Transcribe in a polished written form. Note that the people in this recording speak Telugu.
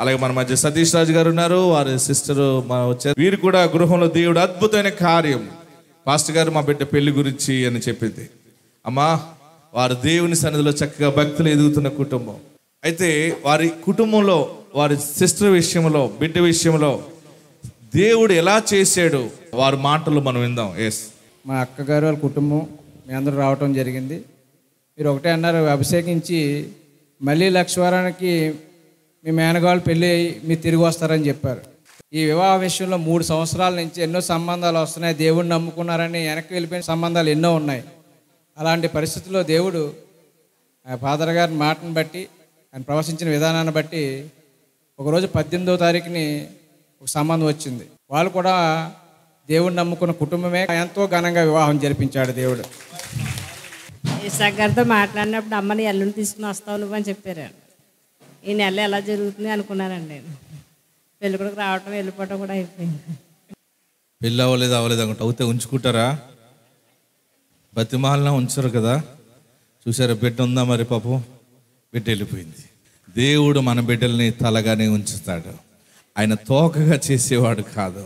అలాగే మన మధ్య సతీష్ రాజు గారు ఉన్నారు, వారి సిస్టరు వచ్చారు. వీరు కూడా గృహంలో దేవుడు అద్భుతమైన కార్యం. పాస్టర్ గారు మా బిడ్డ పెళ్లి గురించి అని చెప్పింది. అమ్మా, వారు దేవుని సన్నిధిలో చక్కగా భక్తులు ఎదుగుతున్న కుటుంబం. అయితే వారి కుటుంబంలో, వారి సిస్టర్ విషయంలో, బిడ్డ విషయంలో దేవుడు ఎలా చేశాడు వారి మాటలు మనం విందాం. ఎస్, మా అక్కగారు వాళ్ళ కుటుంబం మీ అందరూ రావటం జరిగింది. మీరు ఒకటే అన్నారు, అభిషేకించి మళ్ళీ లక్షవారానికి మీ మేనగాళ్ళు పెళ్ళి మీరు తిరిగి వస్తారని చెప్పారు. ఈ వివాహ విషయంలో 3 సంవత్సరాల నుంచి ఎన్నో సంబంధాలు వస్తున్నాయి. దేవుడిని నమ్ముకున్నారని వెనక్కి వెళ్ళిపోయిన సంబంధాలు ఎన్నో ఉన్నాయి. అలాంటి పరిస్థితుల్లో దేవుడు ఫాదర్ గారి మాటను బట్టి, ఆయన ప్రవచించిన విధానాన్ని బట్టి ఒకరోజు 18వ తారీఖుని ఒక సంబంధం వచ్చింది. వాళ్ళు కూడా దేవుడిని నమ్ముకున్న కుటుంబమే. ఎంతో ఘనంగా వివాహం జరిపించాడు దేవుడు. ఇసాక్ గారితో మాట్లాడినప్పుడు అమ్మని ఎల్లుండి తీసుకుని వస్తావు నువ్వు అని చెప్పారు. ఈ నెల ఎలా జరుగుతుంది అనుకున్నానండి నేను. పెళ్ళి కూడా రావటం వెళ్ళిపోవటం కూడా అయిపోయింది. పెళ్ళి అవ్వలేదు అనుకుంటా. అవుతే ఉంచుకుంటారా? బతిమాలన ఉంచరు కదా. చూసారా, బిడ్డ ఉందా మరి? పాపం బిడ్డ వెళ్ళిపోయింది. దేవుడు మన బిడ్డల్ని తలగానే ఉంచుతాడు, ఆయన తోకగా చేసేవాడు కాదు.